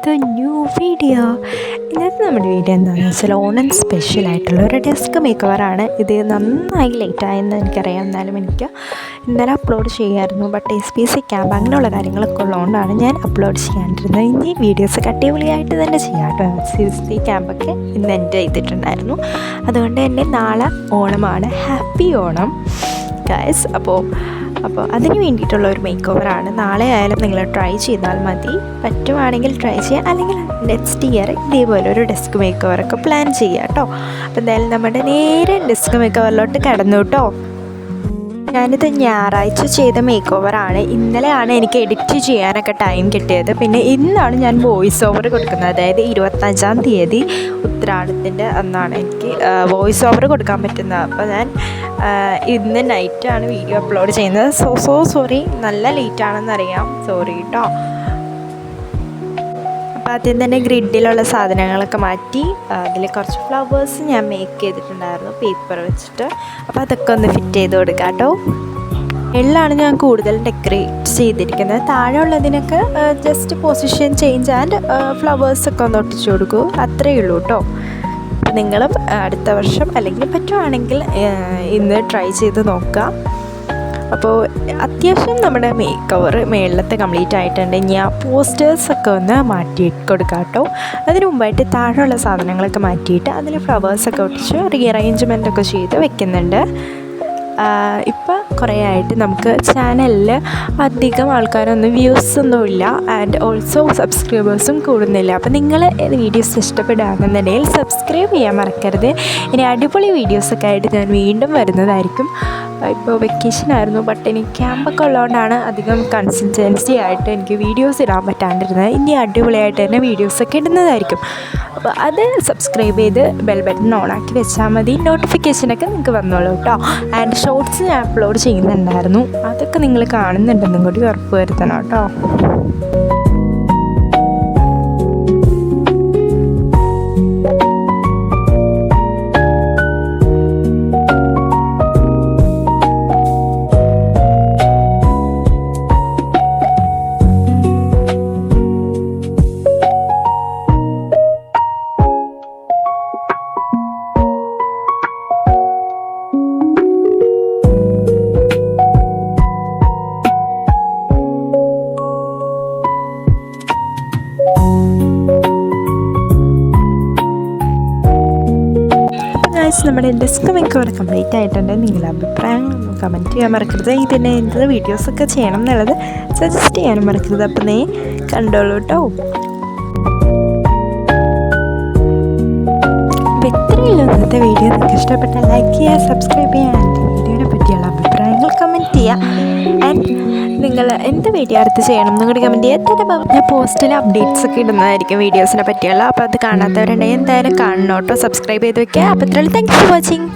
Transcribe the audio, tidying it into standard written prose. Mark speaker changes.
Speaker 1: To new video. ഇന്നത്തെ നമ്മുടെ video എന്താണെന്ന് വെച്ചാൽ ഓണം സ്പെഷ്യലായിട്ടുള്ള ഒരു ഡെസ്ക് മേക്ക് ഓവറാണ്. ഇത് നന്നായി ലേറ്റായെന്ന് എനിക്കറിയാം, എന്നാലും എനിക്ക് ഇന്നലെ അപ്ലോഡ് ചെയ്യാമായിരുന്നു. ബട്ട് SPC ക്യാമ്പ് അങ്ങനെയുള്ള കാര്യങ്ങളൊക്കെ ഉള്ളതുകൊണ്ടാണ് ഞാൻ അപ്ലോഡ് ചെയ്യാണ്ടിരുന്നത്. ഇനി വീഡിയോസൊക്കെ അടിപൊളിയായിട്ട് തന്നെ ചെയ്യാം കേട്ടോ. SPC ക്യാമ്പൊക്കെ ഇന്ന് എൻജോയ് ചെയ്തിട്ടുണ്ടായിരുന്നു. അതുകൊണ്ട് തന്നെ നാളെ ഓണമാണ്. Happy Onam guys. അപ്പോൾ അതിന് വേണ്ടിയിട്ടുള്ള ഒരു മേക്ക് ഓവറാണ്. നാളെ ആയാലും നിങ്ങൾ ട്രൈ ചെയ്താൽ മതി. പറ്റുവാണെങ്കിൽ ട്രൈ ചെയ്യുക, അല്ലെങ്കിൽ നെക്സ്റ്റ് ഇയർ ഇതേപോലെ ഒരു ഡെസ്ക് മേക്ക് ഓവറൊക്കെ പ്ലാൻ ചെയ്യുക കേട്ടോ. അപ്പോൾ എന്തായാലും നമ്മുടെ നേരെ ഡെസ്ക് മേക്ക് ഓവറിലോട്ട് കടന്നു കേട്ടോ. ഞാനിത് ഞായറാഴ്ച ചെയ്ത മേക്ക് ഓവറാണ്. ഇന്നലെയാണ് എനിക്ക് എഡിറ്റ് ചെയ്യാനൊക്കെ ടൈം കിട്ടിയത്. പിന്നെ ഇന്നാണ് ഞാൻ വോയിസ് ഓവർ കൊടുക്കുന്നത്. അതായത് 25-ാം തീയതി ഉത്രാടത്തിൻ്റെ അന്നാണ് എനിക്ക് വോയിസ് ഓവർ കൊടുക്കാൻ പറ്റുന്നത്. അപ്പോൾ ഞാൻ ഇന്ന് നൈറ്റാണ് വീഡിയോ അപ്ലോഡ് ചെയ്യുന്നത്. സോ സോറി, നല്ല ലേറ്റാണെന്നറിയാം, സോറി കേട്ടോ. അപ്പോൾ ആദ്യം തന്നെ ഗ്രിഡിലുള്ള സാധനങ്ങളൊക്കെ മാറ്റി അതിൽ കുറച്ച് ഫ്ലവേഴ്സ് ഞാൻ മേക്ക് ചെയ്തിട്ടുണ്ടായിരുന്നു പേപ്പർ വെച്ചിട്ട്. അപ്പോൾ അതൊക്കെ ഒന്ന് ഫിറ്റ് ചെയ്ത് കൊടുക്കാം കേട്ടോ. എള്ളാണ് ഞാൻ കൂടുതൽ ഡെക്കറേറ്റ് ചെയ്തിരിക്കുന്നത്. താഴെ ഉള്ളതിനൊക്കെ ജസ്റ്റ് പൊസിഷൻ ചേഞ്ച് ആൻഡ് ഫ്ലവേഴ്സൊക്കെ ഒന്ന് ഒട്ടിച്ചു കൊടുക്കൂ, അത്രയേ ഉള്ളൂ കേട്ടോ. അപ്പോൾ നിങ്ങളും അടുത്ത വർഷം അല്ലെങ്കിൽ പറ്റുവാണെങ്കിൽ ഇന്ന് ട്രൈ ചെയ്ത് നോക്കാം. അപ്പോൾ അത്യാവശ്യം നമ്മുടെ മേക്ക് ഓവർ മേളിലത്തെ കംപ്ലീറ്റ് ആയിട്ടുണ്ട്. ഇനി ആ പോസ്റ്റേഴ്സൊക്കെ ഒന്ന് മാറ്റി കൊടുക്കാം കേട്ടോ. അതിന് മുമ്പായിട്ട് താഴെയുള്ള സാധനങ്ങളൊക്കെ മാറ്റിയിട്ട് അതിൽ ഫ്ലവേഴ്സൊക്കെ ഒട്ടിച്ച് റീഅറേഞ്ച്മെൻറ്റൊക്കെ ചെയ്ത് വെക്കുന്നുണ്ട്. ഇപ്പോൾ കുറേ ആയിട്ട് നമുക്ക് ചാനലിൽ അധികം ആൾക്കാരൊന്നും വ്യൂസൊന്നുമില്ല, ആൻഡ് ഓൾസോ സബ്സ്ക്രൈബേഴ്സും കൂടുന്നില്ല. അപ്പോൾ നിങ്ങൾ വീഡിയോസ് ഇഷ്ടപ്പെടുകയാണെന്നുണ്ടെങ്കിൽ സബ്സ്ക്രൈബ് ചെയ്യാൻ മറക്കരുത്. ഇനി അടിപൊളി വീഡിയോസൊക്കെ ആയിട്ട് ഞാൻ വീണ്ടും വരുന്നതായിരിക്കും. ഇപ്പോൾ വെക്കേഷൻ ആയിരുന്നു, ബട്ട് എനിക്ക് ക്യാമ്പൊക്കെ ഉള്ളതുകൊണ്ടാണ് അധികം കൺസിസ്റ്റൻസി ആയിട്ട് എനിക്ക് വീഡിയോസ് ഇടാൻ പറ്റാണ്ടിരുന്നത്. ഇനി അടിപൊളിയായിട്ട് തന്നെ വീഡിയോസൊക്കെ ഇടുന്നതായിരിക്കും. അപ്പോൾ അത് സബ്സ്ക്രൈബ് ചെയ്ത് ബെൽ ബട്ടൺ ഓണാക്കി വെച്ചാൽ മതി. നോട്ടിഫിക്കേഷനൊക്കെ നിങ്ങൾക്ക് വന്നോളൂ കേട്ടോ. ആൻഡ് ഷോർട്സ് ഞാൻ അപ്ലോഡ് ചെയ്യുന്നുണ്ടായിരുന്നു, അതൊക്കെ നിങ്ങൾ കാണുന്നുണ്ടെന്നും കൂടി ഉറപ്പ് വരുത്തണം കേട്ടോ. നമ്മുടെ ഡെസ്ക് മേക്ക് ഓവർ കംപ്ലീറ്റ് ആയിട്ടുണ്ട്. നിങ്ങളുടെ അഭിപ്രായങ്ങൾ കമൻറ്റ് ചെയ്യാൻ മറക്കരുത്. ഇതിന് എന്ത് വീഡിയോസൊക്കെ ചെയ്യണം എന്നുള്ളത് സജസ്റ്റ് ചെയ്യാനും മറക്കരുത്. അപ്പം നീ കണ്ടോളൂ കേട്ടോ. അപ്പോൾ ഇത്രയുള്ള ഇന്നത്തെ വീഡിയോ നിങ്ങൾക്ക് ഇഷ്ടപ്പെട്ടാൽ ലൈക്ക് ചെയ്യുക, സബ്സ്ക്രൈബ് ചെയ്യുക, ആൻഡ് വീഡിയോനെ പറ്റിയുള്ള അഭിപ്രായങ്ങൾ കമൻറ്റ് ചെയ്യുക. ആൻഡ് നിങ്ങൾ എന്ത് വീഡിയോ അടുത്ത് ചെയ്യണം എന്നും കൂടി കമൻറ്റ് ചെയ്യുക. ഞാൻ പോസ്റ്റിൽ അപ്ഡേറ്റ്സ് ഒക്കെ ഇടുന്നതായിരിക്കും വീഡിയോസിനെ പറ്റിയുള്ള. അപ്പോൾ അത് കാണാത്തവരുണ്ടെങ്കിൽ എന്തായാലും കാണണം കേട്ടോ. സബ്സ്ക്രൈബ് ചെയ്ത് വയ്ക്കുക. അപ്പോൾ ഇത്രയും താങ്ക്സ് ഫോർ വാച്ചിങ്.